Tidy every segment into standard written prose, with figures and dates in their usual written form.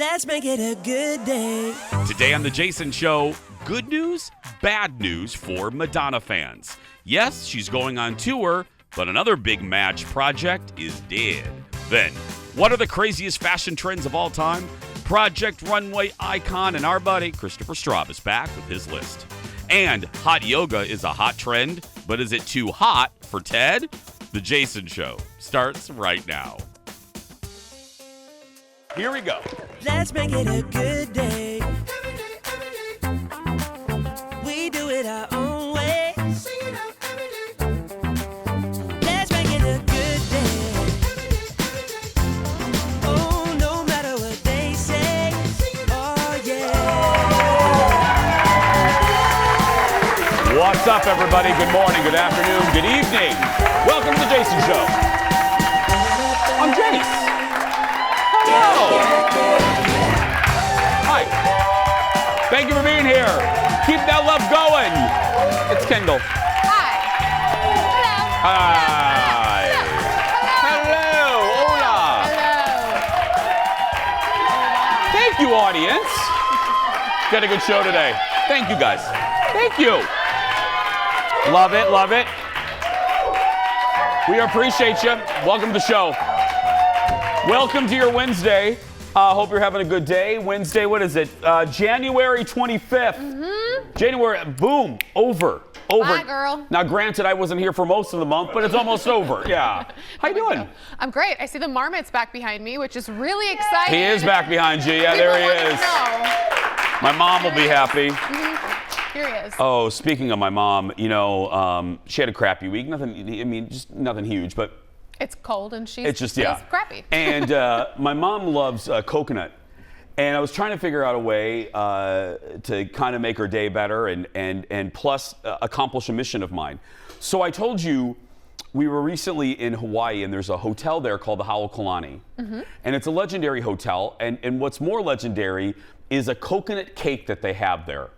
Let's make it a good day. Today on The Jason Show, good news, bad news for Madonna fans. Yes, she's going on tour, but another big match project is dead. Then, what are the craziest fashion trends of all time? Project Runway icon and our buddy Christopher Straub is back with his list. And hot yoga is a hot trend, but is it too hot for Ted? The Jason Show starts right now. Here we go. Let's make it a good day. We do it our own way. Let's make it a good day. Oh, no matter what they say. Oh, yeah. What's up, everybody? Good morning, good afternoon, good evening. Welcome to The Jason Show. I'm Jace. Hello. Hi. Thank you for being here. Keep that love going. It's Kendall. Hi. Hello. Hi. Hello. Hola. Hello. Thank you, audience. Got a good show today. Thank you, guys. Thank you. Love it, love it. We appreciate you. Welcome to the show. Welcome to your Wednesday. Hope you're having a good day. Wednesday, what is it? January 25th. Mm-hmm. January, boom, over. Bye, girl. Now, granted, I wasn't here for most of the month, but it's almost over. Yeah. How you doing? I'm great. I see the Marmot's back behind me, which is really exciting. He is back behind you. Yeah, there he is. My mom will be happy. Mm-hmm. Here he is. Oh, speaking of my mom, you know, she had a crappy week. Just nothing huge, but it's cold and she's crappy. And my mom loves coconut. And I was trying to figure out a way to kind of make her day better and plus accomplish a mission of mine. So I told you we were recently in Hawaii and there's a hotel there called the Halekulani. Mm-hmm. And it's a legendary hotel. And what's more legendary is a coconut cake that they have there.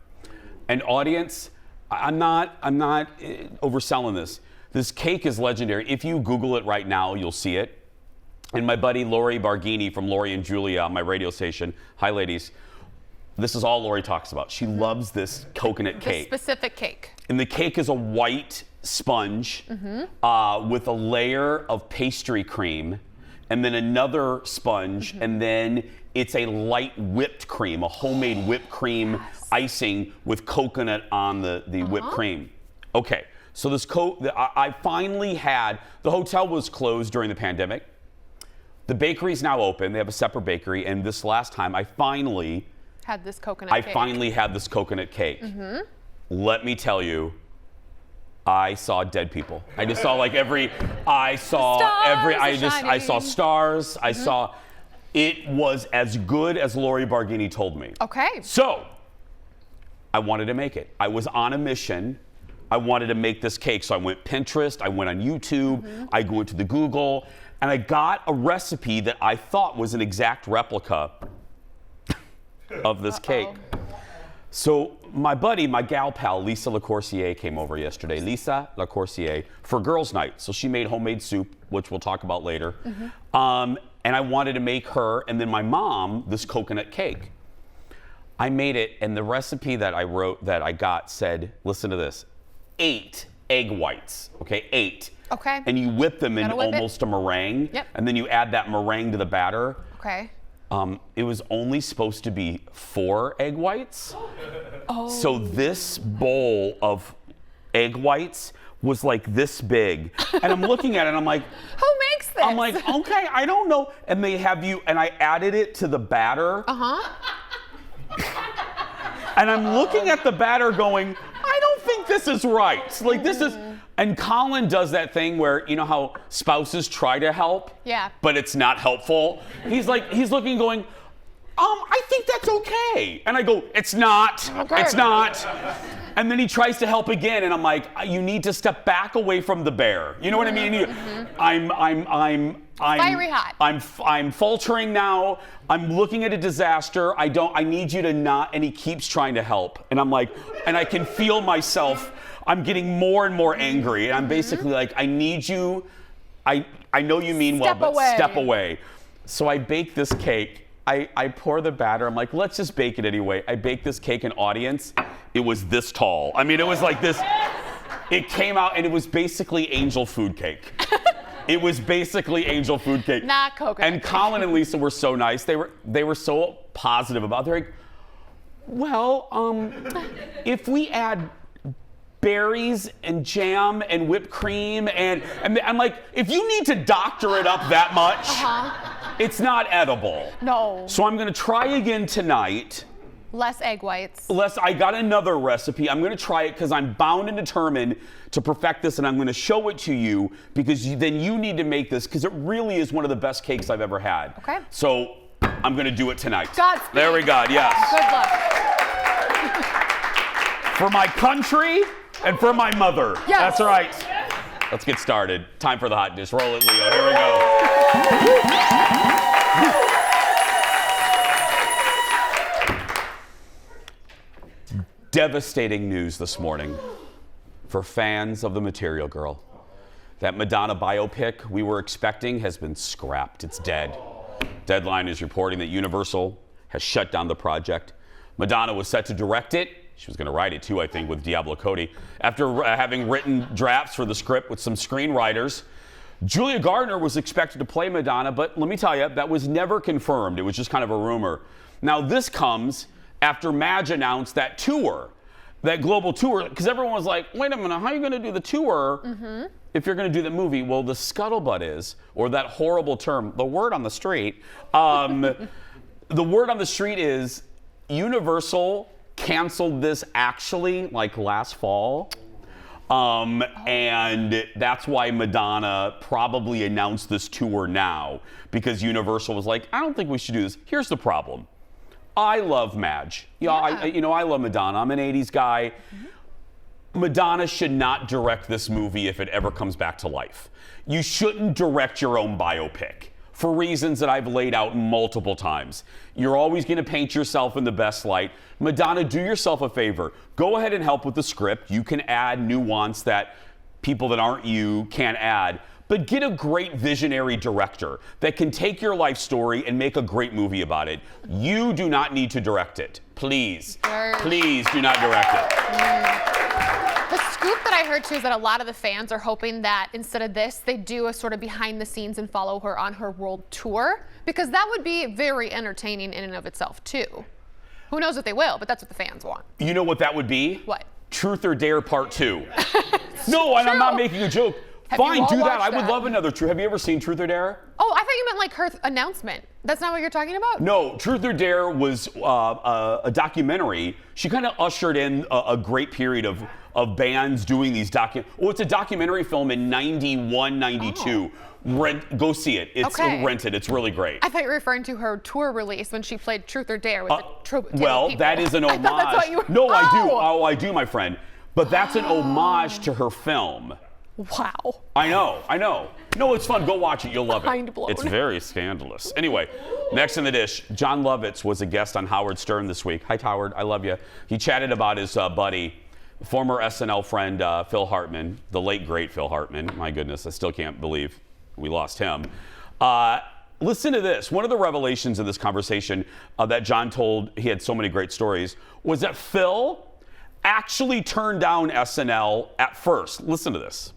And audience, I'm not overselling this. This cake is legendary. If you Google it right now, you'll see it. And my buddy Lori Barghini from Lori and Julia on my radio station. Hi, ladies. This is all Lori talks about. She loves this coconut cake. This specific cake. And the cake is a white sponge with a layer of pastry cream, and then another sponge, and then it's a light whipped cream, a homemade whipped cream icing with coconut on the whipped cream. Okay. So I finally had, the hotel was closed during the pandemic. The bakery's now open. They have a separate bakery. And this last time, I finally had this coconut cake. Mm-hmm. Let me tell you, I saw dead people. I just saw I saw stars. I saw, it was as good as Lori Barghini told me. Okay. So I wanted to make it. I was on a mission. I wanted to make this cake, so I went Pinterest, I went on YouTube, I went to the Google, and I got a recipe that I thought was an exact replica of this cake. So my buddy, my gal pal, Lisa LaCourcier, came over yesterday. Lisa LaCourcier, for girls' night. So she made homemade soup, which we'll talk about later. And I wanted to make her, and then my mom, this coconut cake. I made it, and the recipe that I wrote, that I got, said, listen to this, 8 egg whites, okay, 8. Okay. And you whip them in almost a meringue. Yep. And then you add that meringue to the batter. Okay. It was only supposed to be 4 egg whites. Oh. So this bowl of egg whites was like this big. And I'm looking at it and I'm like, who makes this? I'm like, okay, I don't know. And they have you, and I added it to the batter. And I'm looking at the batter going, I don't think this is right. Like this is, and Colin does that thing where, you know how spouses try to help? Yeah. But it's not helpful. He's looking going, I think that's okay. And I go, it's not, it's not. And then he tries to help again, and I'm like, you need to step back away from the bear. You know what I mean? I'm fiery hot. I'm faltering now. I'm looking at a disaster. I need you to not. And he keeps trying to help. And I'm like, and I can feel myself. I'm getting more and more angry. And I'm basically like, I need you. I know you mean well, but step away. So I baked this cake. I pour the batter. I'm like, let's just bake it anyway. I baked this cake, and audience, it was this tall. I mean, it was like this. It came out, and it was basically angel food cake. It was basically angel food cake. Not coconut. And Colin and Lisa were so nice. They were so positive about it. They're like, well, if we add berries and jam and whipped cream and I'm like, if you need to doctor it up that much, it's not edible. No. So I'm gonna try again tonight. Less egg whites. I got another recipe. I'm gonna try it because I'm bound and determined to perfect this, and I'm gonna show it to you because then you need to make this because it really is one of the best cakes I've ever had. Okay. So I'm gonna do it tonight. Godspeed. There we go, yes. Good luck. For my country and for my mother. Yes. That's right. Let's get started. Time for the hot dish. Roll it, Leo. Here we go. Devastating news this morning for fans of the Material Girl. That Madonna biopic we were expecting has been scrapped. It's dead. Deadline is reporting that Universal has shut down the project. Madonna was set to direct it. She was going to write it too, I think, with Diablo Cody. After having written drafts for the script with some screenwriters, Julia Gardner was expected to play Madonna, but let me tell you, that was never confirmed. It was just kind of a rumor. Now, this comes after Madge announced that tour, that global tour, because everyone was like, wait a minute, how are you going to do the tour if you're going to do the movie? Well, the scuttlebutt is, or that horrible term, the word on the street, the word on the street is Universal canceled this actually like last fall. And that's why Madonna probably announced this tour now, because Universal was like, I don't think we should do this. Here's the problem. I love Madge. I love Madonna. I'm an 80s guy. Madonna should not direct this movie if it ever comes back to life. You shouldn't direct your own biopic for reasons that I've laid out multiple times. You're always going to paint yourself in the best light. Madonna, do yourself a favor. Go ahead and help with the script. You can add nuance that people that aren't you can't add. But get a great visionary director that can take your life story and make a great movie about it. You do not need to direct it. Please, please do not direct it. The scoop that I heard too is that a lot of the fans are hoping that instead of this, they do a sort of behind the scenes and follow her on her world tour, because that would be very entertaining in and of itself too. Who knows if they will, but that's what the fans want. You know what that would be? What? Truth or Dare Part 2. No, and I'm not making a joke. Fine, do that. I would love another Truth. Have you ever seen Truth or Dare? Oh, I thought you meant like her announcement. That's not what you're talking about? No, Truth or Dare was a documentary. She kind of ushered in a great period of bands doing these it's a documentary film in 91, 92. Go see it. It's rented. It's really great. I thought you were referring to her tour release when she played Truth or Dare with the well, people. that is an homage. That's what you were... No, I do. Oh, I do, my friend. But that's an homage to her film. Wow. I know. No, it's fun. Go watch it. You'll love it. Mind blown. It's very scandalous. Anyway, next in the dish, John Lovitz was a guest on Howard Stern this week. Hi, Howard. I love you. He chatted about his buddy, former SNL friend Phil Hartman, the late, great Phil Hartman. My goodness, I still can't believe we lost him. Listen to this. One of the revelations in this conversation that John told, he had so many great stories, was that Phil actually turned down SNL at first. Listen to this.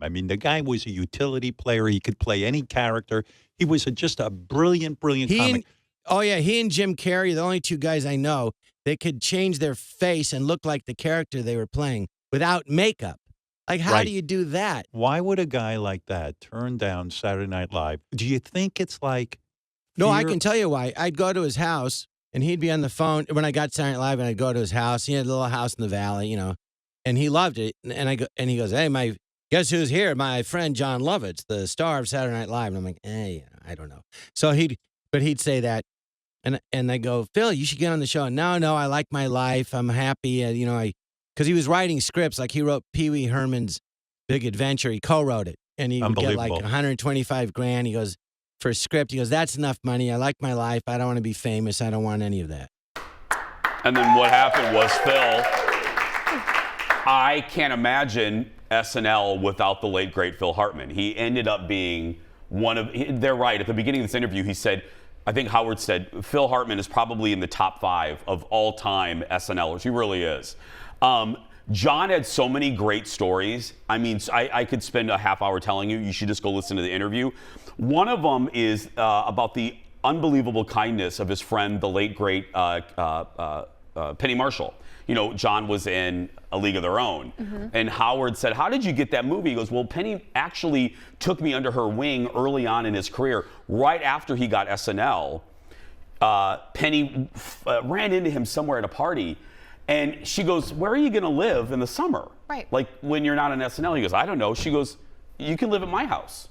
I mean, the guy was a utility player. He could play any character. He was just a brilliant comic. He and Jim Carrey, the only two guys I know, they could change their face and look like the character they were playing without makeup. Like, how do you do that? Why would a guy like that turn down Saturday Night Live? Do you think it's like... No, I can tell you why. I'd go to his house, and he'd be on the phone. When I got Saturday Night Live, and I'd go to his house. He had a little house in the valley, and he loved it. And he goes, hey, guess who's here? My friend John Lovitz, the star of Saturday Night Live. And I'm like, hey, I don't know. So he'd say that, and I go, Phil, you should get on the show. No, I like my life. I'm happy. Because he was writing scripts. Like, he wrote Pee Wee Herman's Big Adventure. He co-wrote it, and he would get like $125,000. He goes, for a script. He goes, that's enough money. I like my life. I don't want to be famous. I don't want any of that. And then what happened was, Phil, I can't imagine SNL without the late, great Phil Hartman. He ended up being they're right. At the beginning of this interview, he said, I think Howard said Phil Hartman is probably in the top 5 of all time SNLers. He really is. John had so many great stories. I mean, I could spend a half hour telling you. You should just go listen to the interview. One of them is about the unbelievable kindness of his friend, the late great Penny Marshall. You know, John was in A League of Their Own. And Howard said, how did you get that movie? He goes, well, Penny actually took me under her wing early on in his career. Right after he got SNL, Penny ran into him somewhere at a party. And she goes, where are you going to live in the summer? Right. Like when you're not on SNL. He goes, I don't know. She goes, you can live at my house.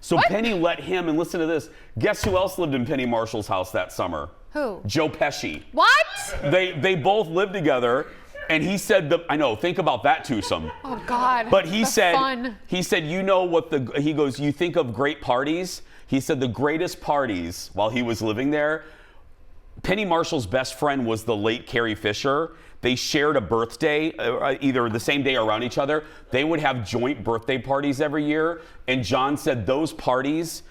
So What? Penny let him, and listen to this, guess who else lived in Penny Marshall's house that summer? Who? Joe Pesci. What? They both lived together, and he said, I know, think about that twosome. Oh God. But he That's said, fun. you know what he goes, you think of great parties? He said the greatest parties while he was living there, Penny Marshall's best friend was the late Carrie Fisher. They shared a birthday, either the same day or around each other. They would have joint birthday parties every year. And John said those parties,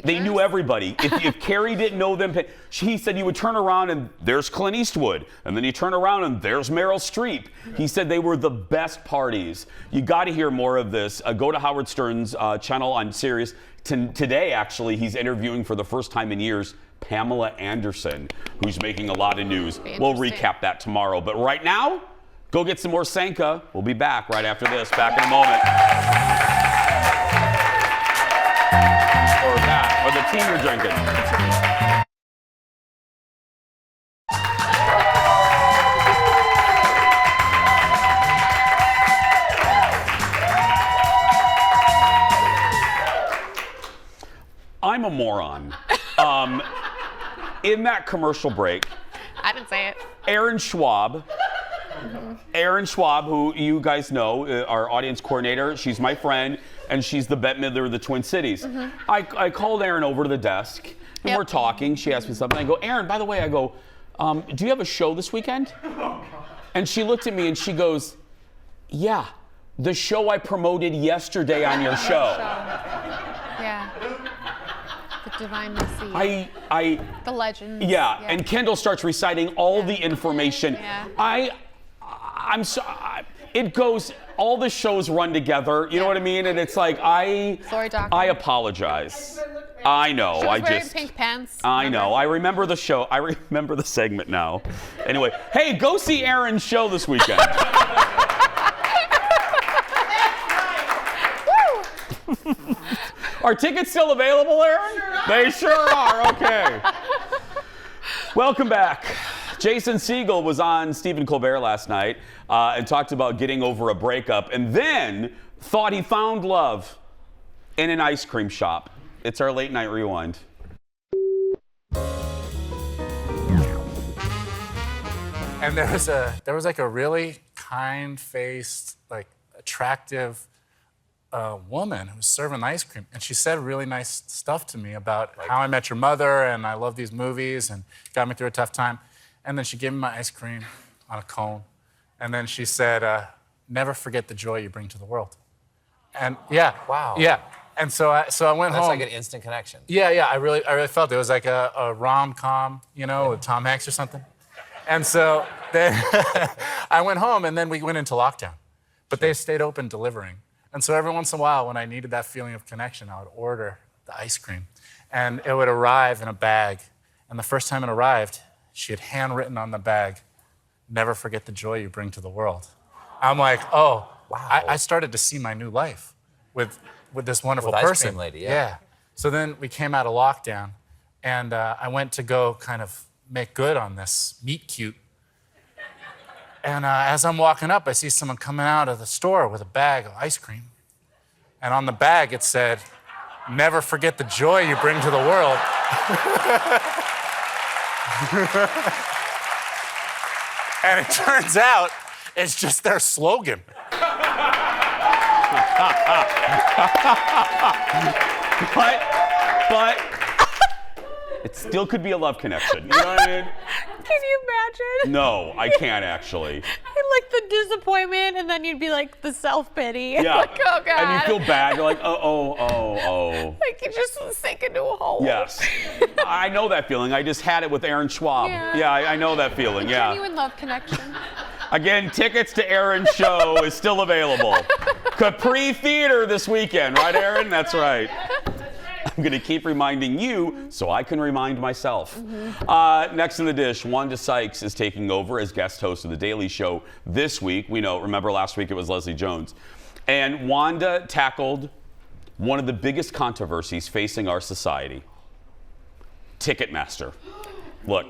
they knew everybody. If Carrie didn't know them, he said you would turn around and there's Clint Eastwood. And then you turn around and there's Meryl Streep. He said they were the best parties. You got to hear more of this. Go to Howard Stern's channel on Sirius. Today, actually, he's interviewing for the first time in years Pamela Anderson, who's making a lot of news. We'll recap that tomorrow. But right now, go get some more Sanka. We'll be back right after this. Back in a moment. Or that, or the tea you're drinking. I'm a moron. In that commercial break, I didn't say it. Aaron Schwab, who you guys know, our audience coordinator, she's my friend, and she's the Bette Midler of the Twin Cities. I called Aaron over to the desk, and we're talking. She asked me something. I go, Aaron, by the way, I go, do you have a show this weekend? And she looked at me and she goes, yeah, the show I promoted yesterday on your show. Yeah. The Divine Mercy. The legends. Yeah, and Kendall starts reciting all the information. Yeah. I'm so, it goes, all the shows run together, you know what I mean? And it's like, Sorry, Doctor. I apologize. I know, She was wearing pink pants. I know, I remember the show, I remember the segment now. Anyway, hey, go see Aaron's show this weekend. Are tickets still available, Aaron? They sure are, okay. Welcome back. Jason Segel was on Stephen Colbert last night and talked about getting over a breakup and then thought he found love in an ice cream shop. It's our late night rewind. And there was like a really kind-faced, like attractive woman who was serving ice cream, and she said really nice stuff to me about How I Met Your Mother, and I love these movies, and got me through a tough time. And then she gave me my ice cream on a cone, and then she said, "Never forget the joy you bring to the world." And yeah, Wow. yeah. And so I went That's home. like an instant connection. Yeah, I really felt it was like a rom-com, with Tom Hanks or something. And so then I went home, and then we went into lockdown. But they stayed open delivering. And so every once in a while, when I needed that feeling of connection, I would order the ice cream. And it would arrive in a bag. And the first time it arrived, she had handwritten on the bag, "Never forget the joy you bring to the world." I'm like, oh, Wow. I started to see my new life with this wonderful With ice person. cream lady, yeah. So then we came out of lockdown, and I went to go kind of make good on this meet cute. And as I'm walking up, I see someone coming out of the store with a bag of ice cream. And on the bag, it said, "Never forget the joy you bring to the world." And it turns out it's just their slogan. But it still could be a love connection. You know what I mean? Can you imagine? No, I can't actually. Like the disappointment, and then you'd be like the self-pity. Yeah. Like, oh God. And you feel bad. You're like, oh. Like you just sink into a hole. Yes. I know that feeling. I just had it with Aaron Schwab. Yeah. I know that feeling. Yeah. Genuine love connection. Again, tickets to Aaron's show is still available. Capri Theater this weekend, right, Aaron? That's right. I'm going to keep reminding you so I can remind myself. Next in the dish, Wanda Sykes is taking over as guest host of The Daily Show this week. Remember last week it was Leslie Jones. And Wanda tackled one of the biggest controversies facing our society, Ticketmaster. Look.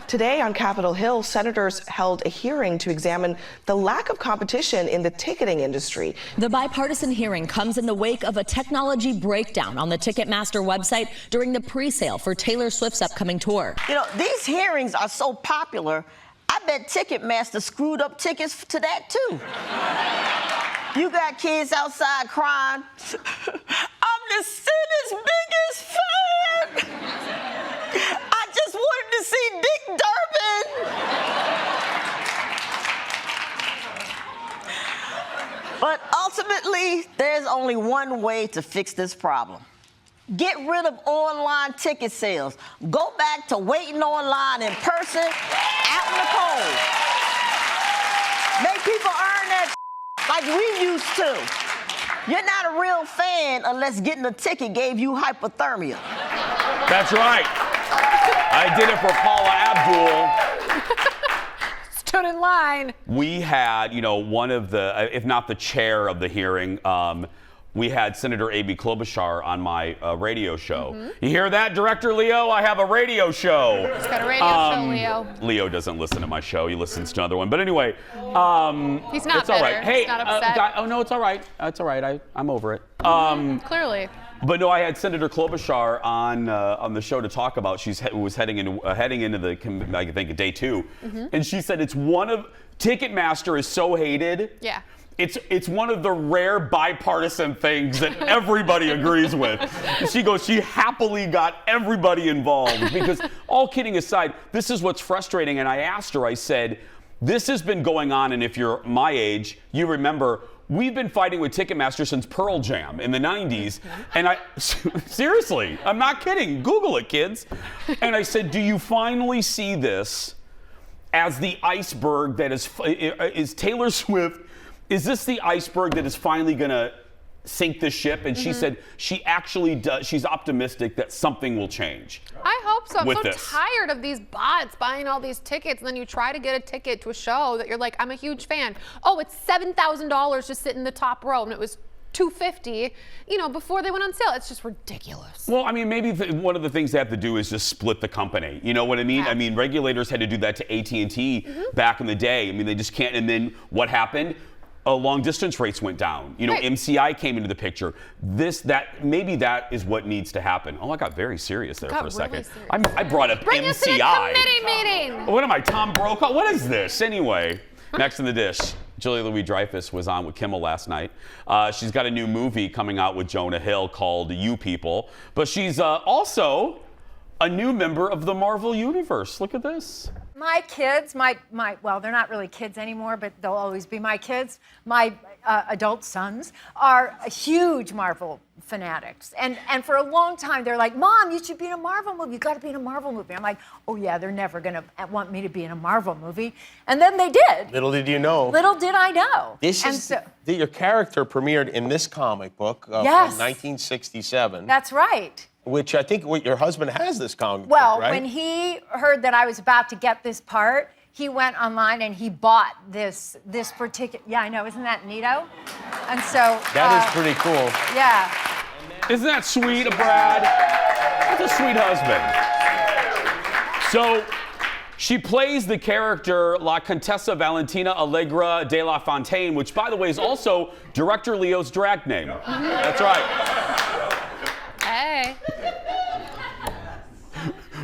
Today on Capitol Hill, senators held a hearing to examine the lack of competition in the ticketing industry. The bipartisan hearing comes in the wake of a technology breakdown on the Ticketmaster website during the pre-sale for Taylor Swift's upcoming tour. These hearings are so popular, I bet Ticketmaster screwed up tickets to that too. You got kids outside crying. I'm the city's biggest fan. I just wanted to see Dick Durbin. But ultimately, there's only one way to fix this problem. Get rid of online ticket sales. Go back to waiting online in person, out in the cold. Make people earn that like we used to. You're not a real fan unless getting a ticket gave you hypothermia. That's right. I did it for Paula Abdul. Stood in line. We had, one of the, if not the chair of the hearing, we had Senator Amy Klobuchar on my radio show. You hear that, Director Leo? I have a radio show. He's got a radio show, Leo. Leo doesn't listen to my show. He listens to another one. But anyway, He's not it's all bitter. right. Hey, He's not upset. oh no, it's all right. It's all right. I'm over it. Clearly. But no, I had Senator Klobuchar on the show to talk about. She was heading into the, I think, day 2, and she said it's one of Ticketmaster is so hated. Yeah. It's one of the rare bipartisan things that everybody agrees with. She goes, she happily got everybody involved because, all kidding aside, this is what's frustrating. And I asked her, I said, this has been going on, and if you're my age, you remember. We've been fighting with Ticketmaster since Pearl Jam in the 90s. And seriously, I'm not kidding. Google it, kids. And I said, do you finally see this as the iceberg that is Taylor Swift? Is this the iceberg that is finally going to sink the ship? And she said she actually does. She's optimistic that something will change. I hope so. I'm so this. tired of these bots buying all these tickets, and then you try to get a ticket to a show that you're like, I'm a huge fan. Oh, it's $7,000 to sit in the top row, and it was $250, before they went on sale. It's just ridiculous. Well, I mean, maybe one of the things they have to do is just split the company. You know what I mean? Yeah. I mean, regulators had to do that to AT&T back in the day. I mean, they just can't. And then what happened? Long distance rates went down. Right. MCI came into the picture. Maybe that is what needs to happen. Oh, I got very serious there for a second. Serious. I brought up Bring MCI. us to the committee meeting. What am I, Tom Brokaw? What is this? Anyway, next in the dish, Julia Louis-Dreyfus was on with Kimmel last night. She's got a new movie coming out with Jonah Hill called You People, but she's also a new member of the Marvel Universe. Look at this. My kids, well, they're not really kids anymore, but they'll always be my kids. My adult sons are huge Marvel fanatics. And for a long time, they're like, Mom, you should be in a Marvel movie. You got to be in a Marvel movie. I'm like, oh, yeah, they're never going to want me to be in a Marvel movie. And then they did. Little did you know. Little did I know. Your character premiered in this comic book from Yes. 1967. That's right. Which I think your husband has this comic Well, book, right? when he heard that I was about to get this part, he went online and he bought this particular. Yeah, I know. Isn't that neato? And so that is pretty cool. Yeah. Isn't that sweet, Brad? That's a sweet husband. So she plays the character La Contessa Valentina Allegra de la Fontaine, which, by the way, is also Director Leo's drag name. That's right. Hey.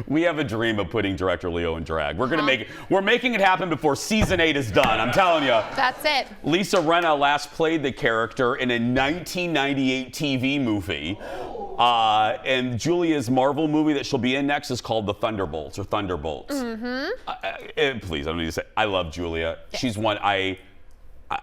We have a dream of putting Director Leo in drag. We're making it happen before season 8 is done. I'm telling you. That's it. Lisa Rinna last played the character in a 1998 TV movie. And Julia's Marvel movie that she'll be in next is called The Thunderbolts or Thunderbolts. Please, I don't need to say. I love Julia. Yeah. She's one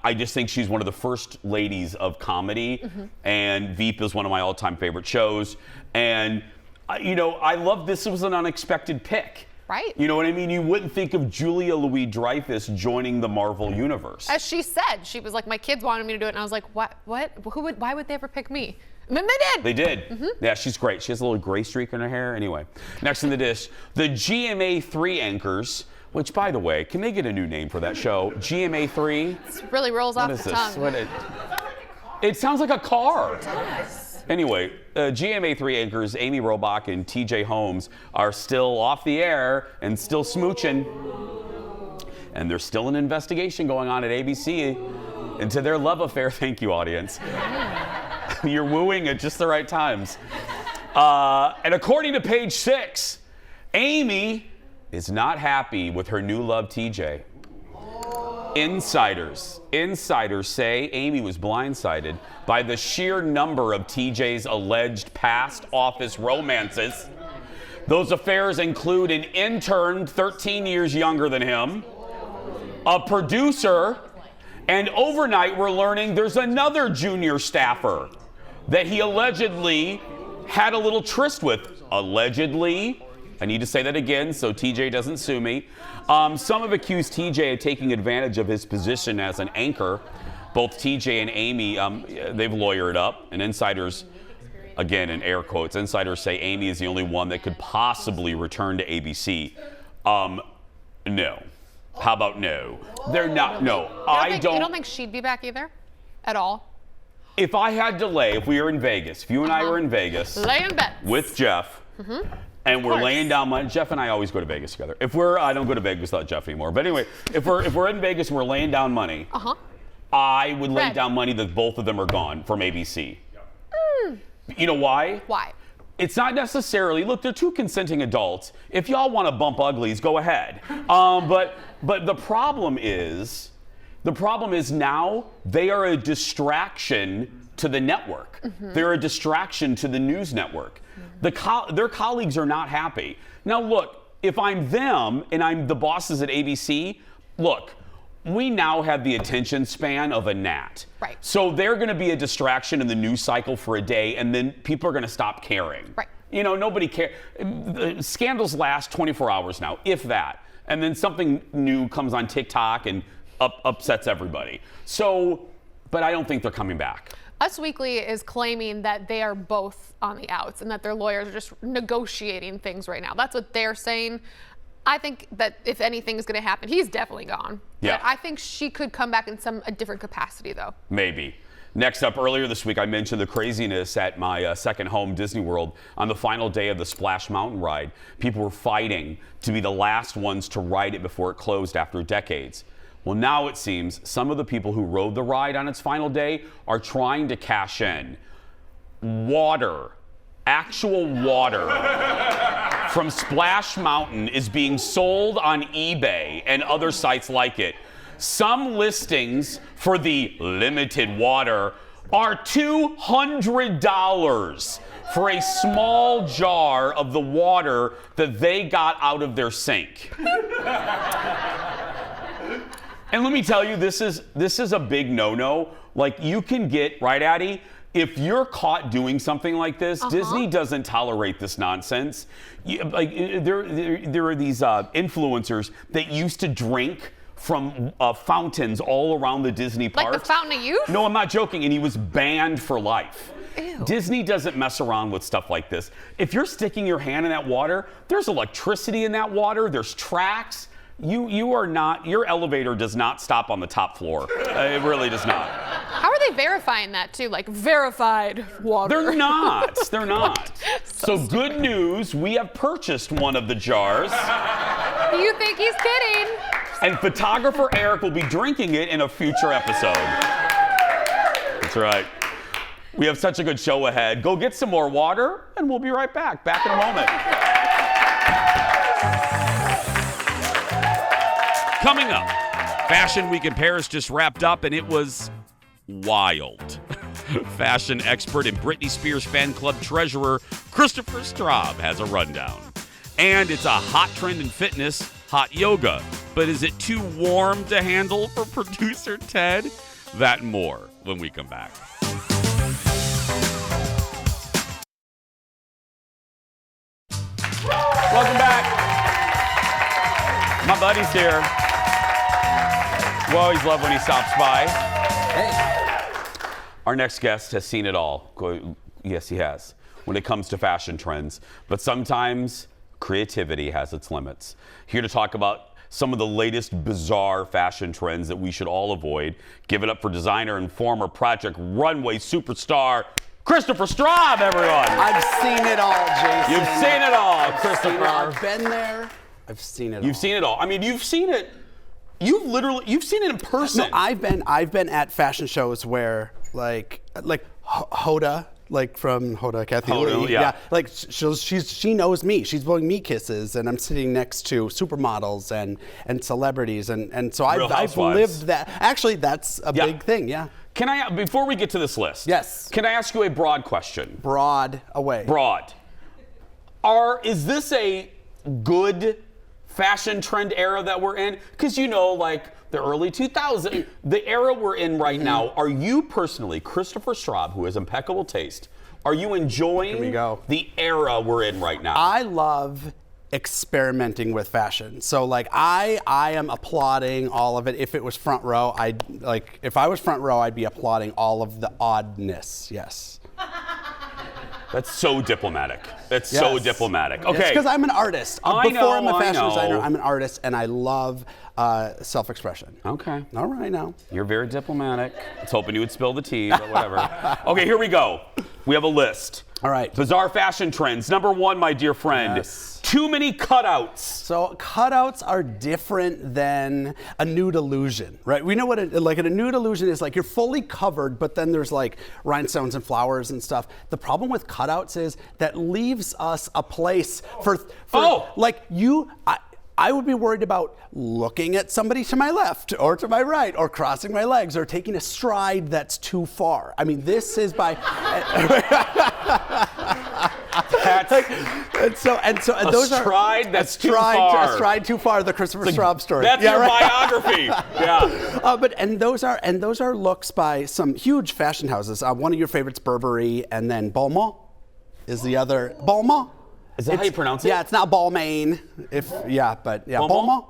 I just think she's one of the first ladies of comedy, and Veep is one of my all-time favorite shows. And I love this was an unexpected pick. Right. You know what I mean? You wouldn't think of Julia Louis-Dreyfus joining the Marvel Universe. As she said, she was like, my kids wanted me to do it. And I was like, what? Why would they ever pick me? And then they did. They did. Mm-hmm. Yeah, she's great. She has a little gray streak in her hair. Anyway, next in the dish, the GMA3 anchors, which, by the way, can they get a new name for that show? GMA3? It really rolls off the tongue. It sounds like a car. It does. Anyway, GMA3 anchors Amy Robach and TJ Holmes are still off the air and still smooching. And there's still an investigation going on at ABC into their love affair. Thank you, audience. You're wooing at just the right times. And according to Page 6, Amy is not happy with her new love, TJ. Insiders say Amy was blindsided by the sheer number of TJ's alleged past office romances. Those affairs include an intern 13 years younger than him, a producer, and overnight we're learning there's another junior staffer that he allegedly had a little tryst with. Allegedly. I need to say that again so TJ doesn't sue me. Some have accused TJ of taking advantage of his position as an anchor. Both TJ and Amy, they've lawyered up, and insiders, again in air quotes, insiders say Amy is the only one that could possibly return to ABC. No. How about no? They're not, no. You don't think she'd be back either? At all? If I had to lay, if we were in Vegas, if you and I were in Vegas laying bets with Jeff, and we're laying down money. Jeff and I always go to Vegas together. I don't go to Vegas without Jeff anymore. But anyway, if we're in Vegas and we're laying down money, I would lay down money that both of them are gone from ABC. You know why? Why? It's not necessarily, look, they're two consenting adults. If y'all want to bump uglies, go ahead. But the problem is now they are a distraction to the network. They're a distraction to the news network. Their colleagues are not happy. Now, look, if I'm them and I'm the bosses at ABC, look, we now have the attention span of a gnat. Right. So they're going to be a distraction in the news cycle for a day, and then people are going to stop caring. Right. Nobody cares. Scandals last 24 hours now, if that. And then something new comes on TikTok and upsets everybody. So, but I don't think they're coming back. Us Weekly is claiming that they are both on the outs and that their lawyers are just negotiating things right now. That's what they're saying. I think that if anything is going to happen, he's definitely gone. Yeah. But I think she could come back in a different capacity, though. Maybe. Next up, earlier this week, I mentioned the craziness at my second home, Disney World, on the final day of the Splash Mountain ride. People were fighting to be the last ones to ride it before it closed after decades. Well, now it seems some of the people who rode the ride on its final day are trying to cash in. Water, actual water from Splash Mountain is being sold on eBay and other sites like it. Some listings for the limited water are $200 for a small jar of the water that they got out of their sink. And let me tell you, this is a big no-no. Like, you can get, right, Addie? If you're caught doing something like this, Disney doesn't tolerate this nonsense. There are these influencers that used to drink from fountains all around the Disney parks. Like the Fountain of Youth? No, I'm not joking. And he was banned for life. Ew. Disney doesn't mess around with stuff like this. If you're sticking your hand in that water, there's electricity in that water. There's tracks. You are not, your elevator does not stop on the top floor. It really does not. How are they verifying that too? Like verified water? They're not. They're not. So good news, we have purchased one of the jars. You think he's kidding? And photographer Eric will be drinking it in a future episode. That's right. We have such a good show ahead. Go get some more water, and we'll be right back. Back in a moment. Coming up, Fashion Week in Paris just wrapped up, and it was wild. Fashion expert and Britney Spears fan club treasurer Christopher Straub has a rundown. And it's a hot trend in fitness, hot yoga. But is it too warm to handle for producer Ted? That and more when we come back. Welcome back. My buddy's here. We always love when he stops by. Hey. Our next guest has seen it all. Yes, he has, when it comes to fashion trends. But sometimes creativity has its limits. Here to talk about some of the latest bizarre fashion trends that we should all avoid. Give it up for designer and former Project Runway superstar, Christopher Straub, everyone. I've seen it all, Jason. You've seen it all, Christopher. I've been there. I've seen it all. You've seen it all. I mean, you've seen it. You've seen it in person. No, I've been at fashion shows where like Hoda, like from Hoda, Kathy Hoda, Lee, yeah. like she knows me. She's blowing me kisses, and I'm sitting next to supermodels and celebrities, and so I've lived that. Actually, that's a big thing. Yeah. Can I, before we get to this list? Yes. Can I ask you a broad question? Broad away. Broad. Is this a good fashion trend era that we're in? Because like the early 2000s, the era we're in right now, are you personally, Christopher Straub, who has impeccable taste, are you enjoying the era we're in right now? I love experimenting with fashion. So like I am applauding all of it. If it was front row, if I was front row, I'd be applauding all of the oddness. Yes. That's so diplomatic. That's so diplomatic. Okay. Because I'm an artist. Before I'm a fashion designer, I'm an artist, and I love self-expression. Okay. All right now. You're very diplomatic. I was hoping you would spill the tea, but whatever. Okay, here we go. We have a list. All right. Bizarre fashion trends. Number one, my dear friend. Yes. Too many cutouts. So cutouts are different than a nude illusion, right? We know what a nude illusion is. Like you're fully covered, but then there's like rhinestones and flowers and stuff. The problem with cutouts is that leaves us a place for like you. I would be worried about looking at somebody to my left or to my right or crossing my legs or taking a stride that's too far. I mean, this is by. Those stride that's too far. A stride too far. The Christopher Straub story. That's your biography. Yeah. And those are looks by some huge fashion houses. One of your favorites, Burberry, and then Balmain is the other. Balmain. Is that how you pronounce it? Yeah, it's not Balmain.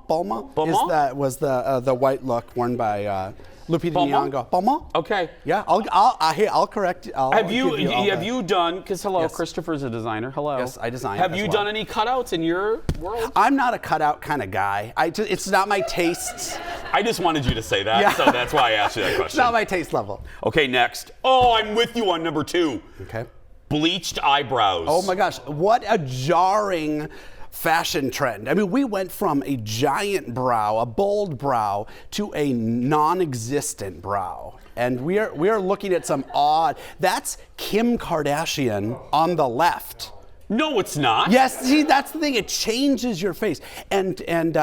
Balmain was the white look worn by Lupita Nyong'o. Balmain. Okay. Yeah, I'll correct you. Have you done? Because Christopher's a designer. Hello. Yes, I design. Have you done any cutouts in your world? I'm not a cutout kind of guy. It's not my taste. I just wanted you to say that, so that's why I asked you that question. It's not my taste level. Okay, next. Oh, I'm with you on number 2. Okay. Bleached eyebrows. Oh my gosh, what a jarring fashion trend. I mean, we went from a giant brow, a bold brow, to a non-existent brow. And we are looking at some odd. That's Kim Kardashian on the left. No, it's not. Yes, see, that's the thing. It changes your face. And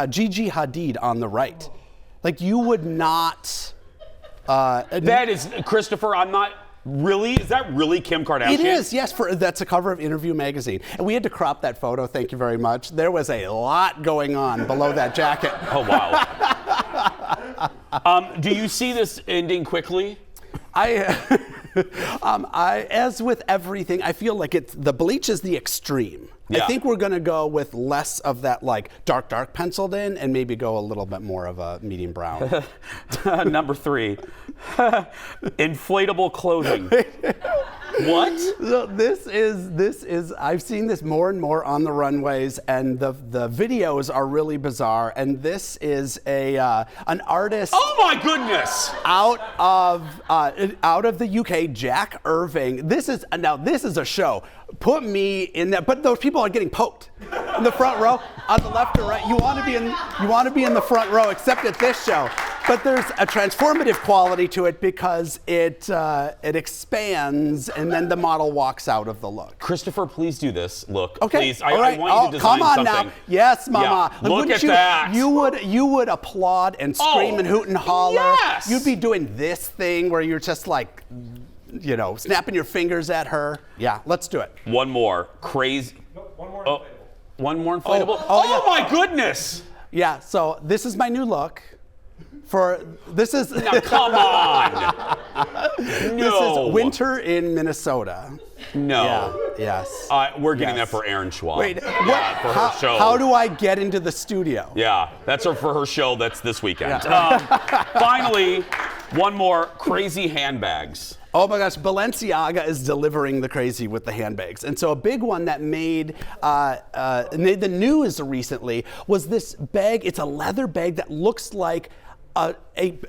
Gigi Hadid on the right. Like you would not. That is, Christopher, I'm not. Really? Is that really Kim Kardashian? It is, yes. That's a cover of Interview magazine. And we had to crop that photo, thank you very much. There was a lot going on below that jacket. Oh, wow. Do you see this ending quickly? As with everything, I feel like the bleach is the extreme. Yeah. I think we're going to go with less of that like dark penciled in and maybe go a little bit more of a medium brown. Number 3, inflatable clothing. What? So this is I've seen this more and more on the runways, and the videos are really bizarre. And this is an artist. Oh my goodness! Out of the UK, Jack Irving. This is a show. Put me in that, but those people are getting poked in the front row, on the left or right. You want to be in the front row, except at this show. But there's a transformative quality to it because it expands and then the model walks out of the look. Christopher, please do this look. Okay. Please. All right. I want you to design come on something. Now. Yes, Mama. Yeah. Look at that. You would applaud and scream and hoot and holler. Yes. You'd be doing this thing where you're just like, snapping your fingers at her. Yeah, let's do it. One more. Crazy. One more inflatable. One more inflatable? Oh, my goodness. Yeah, so this is my new look. This is Now, come on. This No. is winter in Minnesota. No. Yeah. Yes. We're getting Yes. that for Aaron Schwab. Wait, Yeah, what? for her show. How do I get into the studio? Yeah, that's for her show. That's this weekend. Yeah. Finally, one more, crazy handbags. Oh my gosh, Balenciaga is delivering the crazy with the handbags. And so a big one that made the news recently was this bag. It's a leather bag that looks like a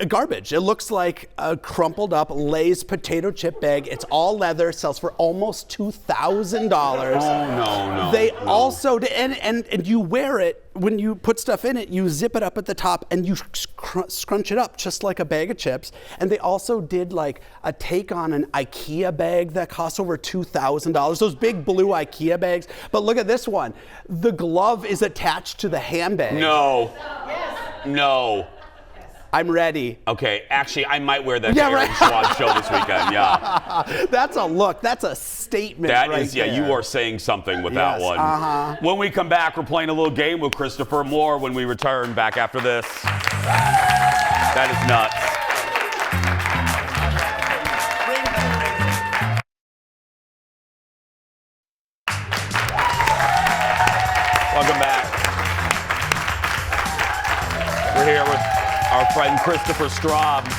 garbage. It looks like a crumpled up Lay's potato chip bag. It's all leather, sells for almost $2,000. Oh, no. They no. also, and you wear it, when you put stuff in it, you zip it up at the top and you scrunch it up just like a bag of chips. And they also did like a take on an IKEA bag that costs over $2,000. Those big blue IKEA bags. But look at this one. The glove is attached to the handbag. No. No. I'm ready. Okay, actually, I might wear that to Aaron Schwab's show this weekend. Yeah. That's a look. That's a statement. That right is, yeah, there. you are saying something with that one. Uh-huh. When we come back, we're playing a little game with Christopher. More when we return back after this. That is nuts. Welcome back. We're here with our friend Christopher Straub.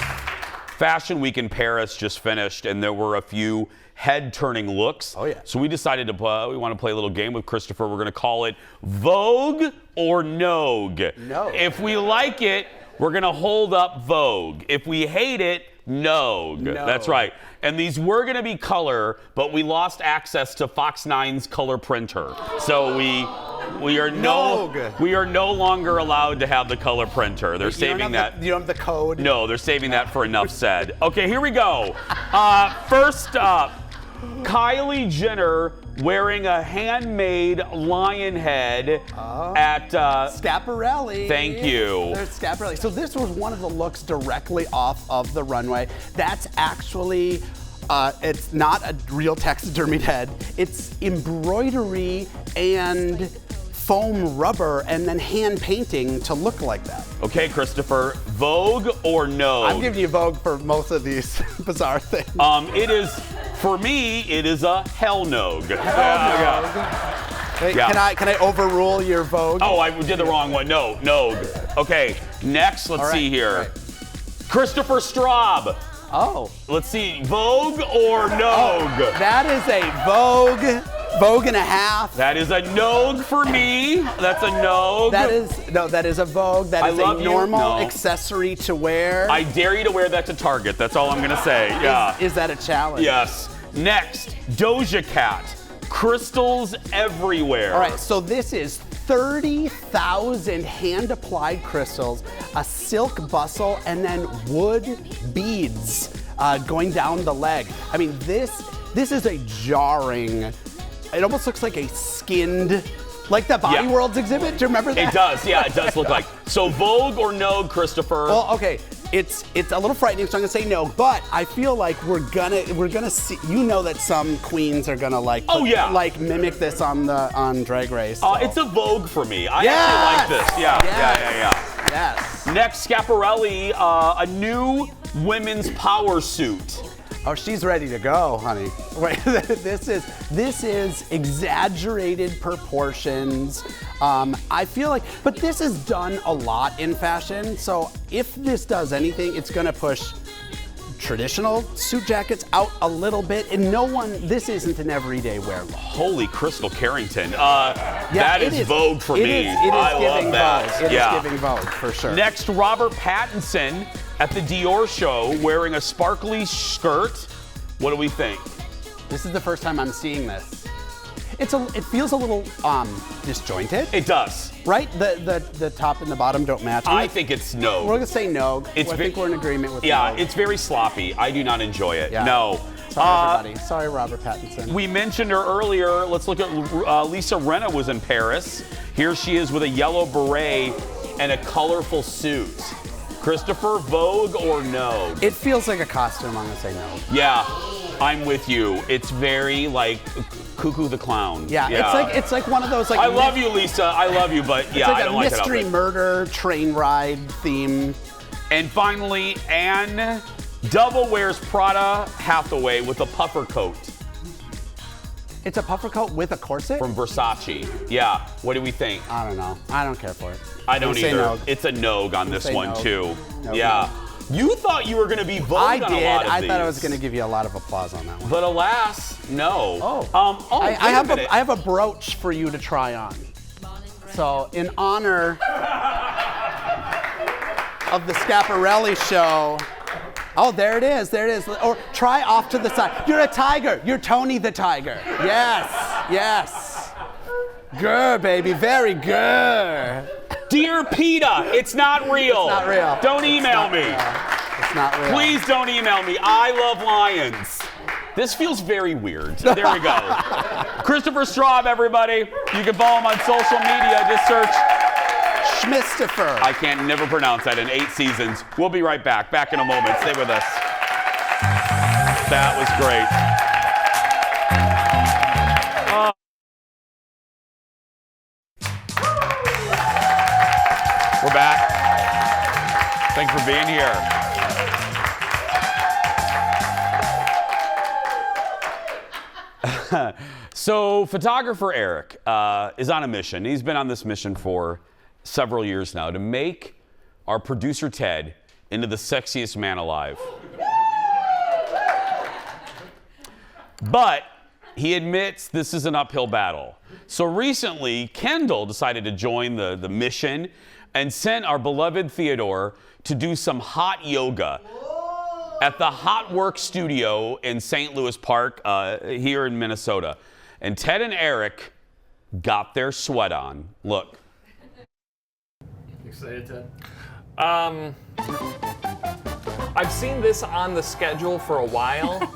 Fashion Week in Paris just finished, and there were a few head-turning looks. Oh, yeah. So we decided we want to play a little game with Christopher. We're going to call it Vogue or Nogue. No. If we like it, we're going to hold up Vogue. If we hate it, Nogue. No. That's right. And these were going to be color, but we lost access to Fox 9's color printer. So we are no longer allowed to have the color printer. They're saving that. You don't have the code? No, they're saving that for enough said. Okay, here we go. First up, Kylie Jenner wearing a handmade lion head at Schiaparelli. Thank you. There's Schiaparelli. So this was one of the looks directly off of the runway. That's actually, it's not a real taxidermied head. It's embroidery and foam rubber and then hand painting to look like that. Okay, Christopher, Vogue or no? I'm giving you Vogue for most of these bizarre things. It is, for me, it is a hell no. Wait, can I overrule your Vogue? Oh, I did the wrong one. No. Okay, next, let's see here. Right. Christopher Straub. Oh. Let's see, Vogue or Nogue? That is a Vogue and a half. That is a Nogue for me. That's a Nogue. That is a Vogue. That is a normal accessory to wear. I dare you to wear that to Target. That's all I'm gonna say. Yeah. Is that a challenge? Yes. Next, Doja Cat. Crystals everywhere. All right, so this is 30,000 hand-applied crystals, a silk bustle, and then wood beads going down the leg. I mean, this is a jarring. It almost looks like a skinned, like the Body Worlds exhibit. Do you remember that? It does. Yeah, it does look like. So Vogue or Nogue, Christopher? Well, okay. It's a little frightening, so I'm gonna say no. But I feel like we're gonna see. You know that some queens are gonna like mimic this on Drag Race. So. It's a Vogue for me. I actually like this. Yeah. Yes. Next, Schiaparelli, a new women's power suit. Oh, she's ready to go, honey. Wait, this is exaggerated proportions. I feel like, but this is done a lot in fashion. So if this does anything, it's gonna push traditional suit jackets out a little bit, and this isn't an everyday wear look. Holy Crystal Carrington. That is Vogue for me. I love that. It is giving Vogue, for sure. Next, Robert Pattinson at the Dior show wearing a sparkly skirt. What do we think? This is the first time I'm seeing this. It feels a little disjointed. It does. Right? The top and the bottom don't match. I think it's no. We're gonna say no. I think we're in agreement with no. No. It's very sloppy. I do not enjoy it. Yeah. No. Sorry, everybody. Sorry, Robert Pattinson. We mentioned her earlier. Let's look at Lisa Rinna was in Paris. Here she is with a yellow beret and a colorful suit. Christopher, Vogue or no? It feels like a costume. I'm gonna say no. Yeah, I'm with you. It's very like Cuckoo the Clown. Yeah. It's like one of those like. I love you, Lisa. I love you, but yeah, I don't like it. It's like a mystery murder train ride theme. And finally, Anne double wears Prada Hathaway with a puffer coat. It's a puffer coat with a corset? From Versace. Yeah, what do we think? I don't know. I don't care for it. I don't either. No. It's a nogue on this one, no. too. No, yeah. no. You thought you were going to be Vogue I on did. a lot of I these. thought I was going to give you a lot of applause on that one. But alas, no. I have a brooch for you to try on. So in honor of the Schiaparelli show. Oh, there it is. There it is. Or try off to the side. You're a tiger. You're Tony the Tiger. Yes. Yes. Grr, baby. Very grr. Dear PETA, it's not real. It's not real. Don't email me. It's not real. Please don't email me. I love lions. This feels very weird. There we go. Christopher Straub, everybody. You can follow him on social media. Just search Schmistifer. I can't never pronounce that in 8 seasons. We'll be right back. Back in a moment. Stay with us. That was great. We're back. Thanks for being here. So, photographer Eric is on a mission. He's been on this mission for several years now to make our producer Ted into the sexiest man alive. But he admits this is an uphill battle. So recently, Kendall decided to join the mission and sent our beloved Theodore to do some hot yoga at the Hot Work Studio in St. Louis Park here in Minnesota. And Ted and Eric got their sweat on. Look. Excited, Ted? I've seen this on the schedule for a while,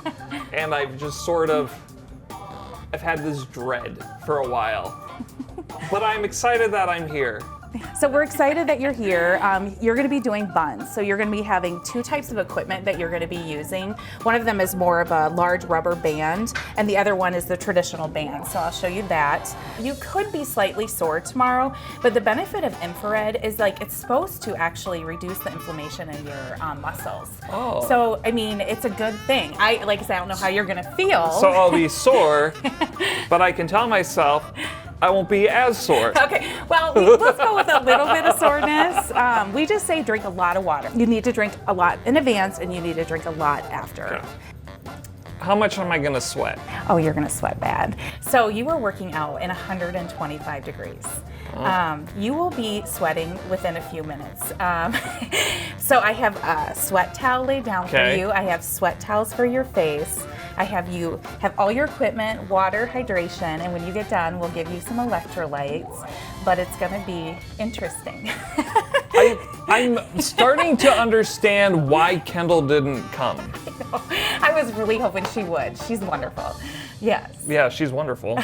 and I've just I've had this dread for a while. But I'm excited that I'm here. So we're excited that you're here. You're going to be doing buns. So you're going to be having 2 types of equipment that you're going to be using. One of them is more of a large rubber band, and the other one is the traditional band. So I'll show you that. You could be slightly sore tomorrow, but the benefit of infrared is it's supposed to actually reduce the inflammation in your muscles. Oh. So, I mean, it's a good thing. I don't know how you're going to feel. So I'll be sore, but I can tell myself I won't be as sore. Okay, well, let's go with a little bit of soreness. We just say drink a lot of water. You need to drink a lot in advance, and you need to drink a lot after. Okay. How much am I gonna sweat? Oh, you're gonna sweat bad. So you are working out in 125 degrees. You will be sweating within a few minutes. So I have a sweat towel laid down for you. I have sweat towels for your face. I have you have all your equipment, water, hydration, and when you get done, we'll give you some electrolytes, but it's gonna be interesting. I'm starting to understand why Kendall didn't come. I was really hoping she would. She's wonderful. Yes. Yeah, she's wonderful.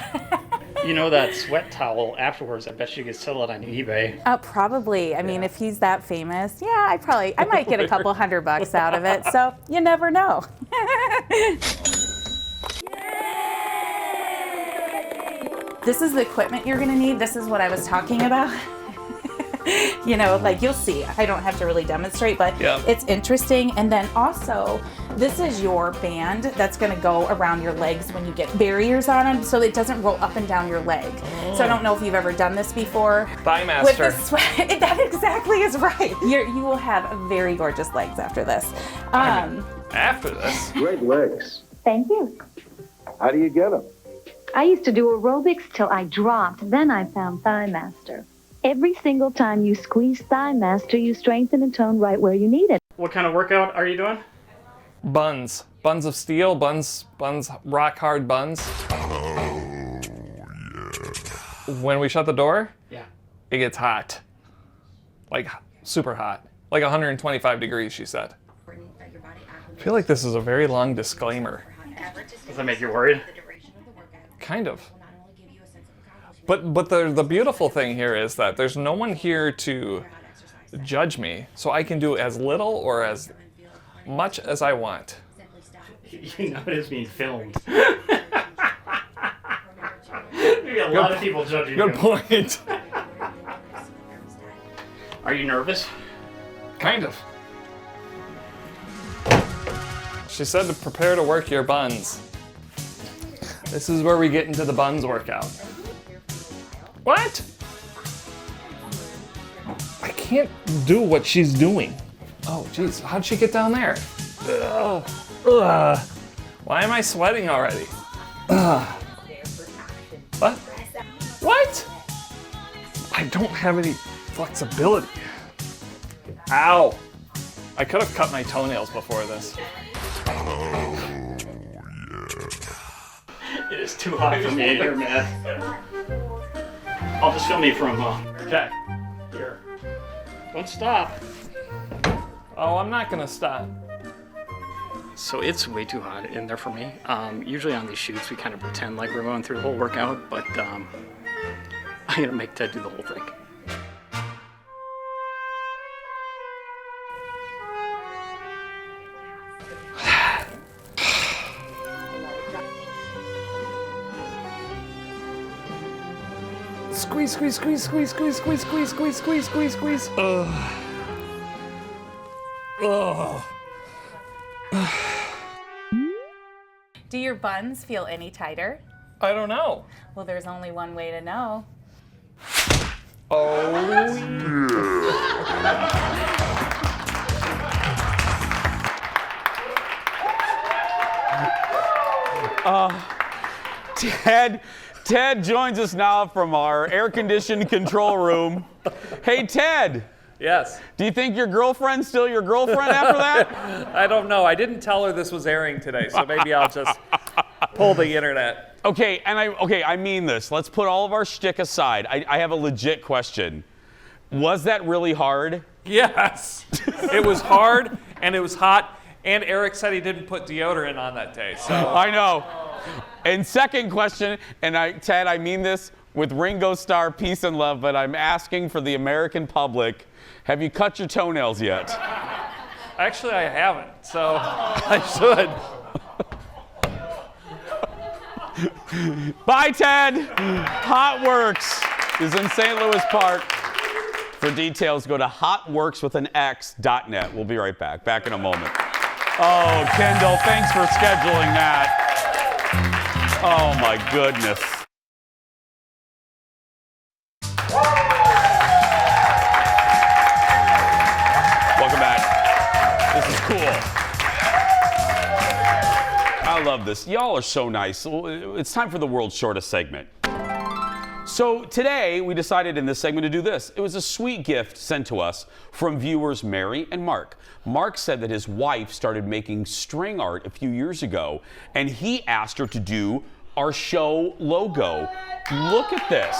You know that sweat towel afterwards, I bet you could sell it on eBay. Probably. I mean, if he's that famous, yeah, I might get a couple $100 out of it. So you never know. This is the equipment you're gonna need. This is what I was talking about. You'll see. I don't have to really demonstrate, but it's interesting. And then also, this is your band that's going to go around your legs when you get barriers on them, so it doesn't roll up and down your leg. So I don't know if you've ever done this before. Biopic. With the sweat, that exactly is right. You will have very gorgeous legs after this. After this? Great legs. Thank you. How do you get them? I used to do aerobics till I dropped. Then I found ThighMaster. Every single time you squeeze ThighMaster, you strengthen and tone right where you need it. What kind of workout are you doing? Buns. Buns of steel, buns, rock hard buns. Oh, yeah. When we shut the door, yeah, it gets hot. Like super hot. Like 125 degrees, she said. I feel like this is a very long disclaimer. Does that make you worried? Kind of. But the beautiful thing here is that there's no one here to judge me, so I can do as little or as much as I want. You know it is being filmed. Maybe a lot of people judging you. Good point. Are you nervous? Kind of. She said to prepare to work your buns. This is where we get into the buns workout. What? I can't do what she's doing. Oh, geez, how'd she get down there? Ugh. Ugh. Why am I sweating already? Ugh. What? What? I don't have any flexibility. Ow. I could have cut my toenails before this. It is too hot for me here, man. I'll just film you from okay. Here. Don't stop. Oh, I'm not gonna stop. So it's way too hot in there for me. Usually on these shoots we kind of pretend like we're going through the whole workout, but I'm gonna make Ted do the whole thing. Squeeze, squeeze, squeeze, squeeze, squeeze, squeeze, squeeze, squeeze, squeeze, squeeze, squeeze. Ugh. Ugh. Do your buns feel any tighter? I don't know. Well, there's only one way to know. Ted joins us now from our air-conditioned control room. Hey, Ted. Yes. Do you think your girlfriend's still your girlfriend after that? I don't know. I didn't tell her this was airing today, so maybe I'll just pull the internet. Okay, I mean this. Let's put all of our shtick aside. I have a legit question. Was that really hard? Yes. It was hard, and it was hot, and Eric said he didn't put deodorant on that day, so. I know. And second question, and Ted, I mean this with Ringo Starr, peace and love, but I'm asking for the American public, have you cut your toenails yet? Actually, I haven't, so I should. Bye, Ted. Hot Works is in St. Louis Park. For details, go to hotworkswithanx.net. We'll be right back. Back in a moment. Oh, Kendall, thanks for scheduling that. Oh, my goodness. Welcome back. This is cool. I love this. Y'all are so nice. It's time for the world's shortest segment. So today we decided in this segment to do this. It was a sweet gift sent to us from viewers Mary and Mark. Mark said that his wife started making string art a few years ago, and he asked her to do our show logo. Look at this.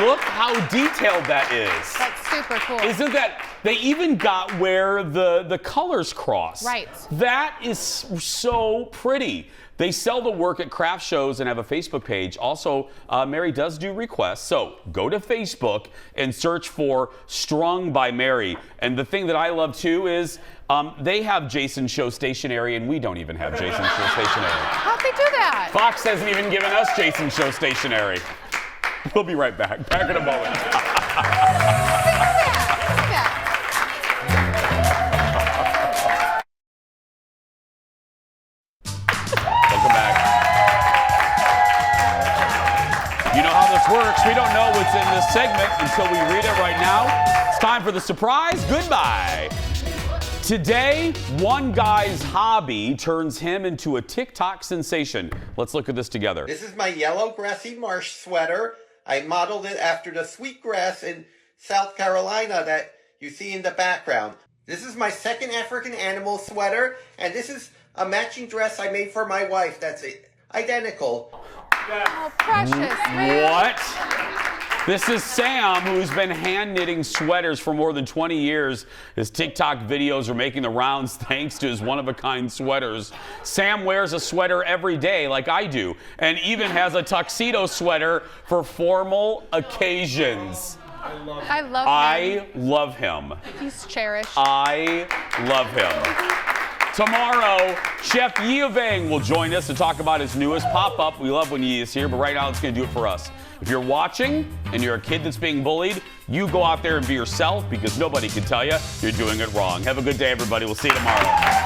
Look how detailed that is. That's super cool. Isn't that? They even got where the colors cross. Right. That is so pretty. They sell the work at craft shows and have a Facebook page. Also, Mary does do requests. So go to Facebook and search for Strung by Mary. And the thing that I love too is they have Jason Show stationery and we don't even have Jason Show stationery. How'd they do that? Fox hasn't even given us Jason Show stationery. We'll be right back. Back in a moment. Works. We don't know what's in this segment until we read it right now. It's time for the surprise goodbye. Today, one guy's hobby turns him into a TikTok sensation. Let's look at this together. This is my yellow grassy marsh sweater. I modeled it after the sweet grass in South Carolina that you see in the background. This is my second African animal sweater, and this is a matching dress I made for my wife that's identical. Oh, precious, man. What? This is Sam, who's been hand knitting sweaters for more than 20 years. His TikTok videos are making the rounds thanks to his one-of-a-kind sweaters. Sam wears a sweater every day like I do, and even has a tuxedo sweater for formal occasions. I love him. I love him. He's cherished. I love him. Tomorrow, Chef Yevang will join us to talk about his newest pop-up. We love when Yi is here, but right now it's going to do it for us. If you're watching and you're a kid that's being bullied, you go out there and be yourself because nobody can tell you you're doing it wrong. Have a good day, everybody. We'll see you tomorrow.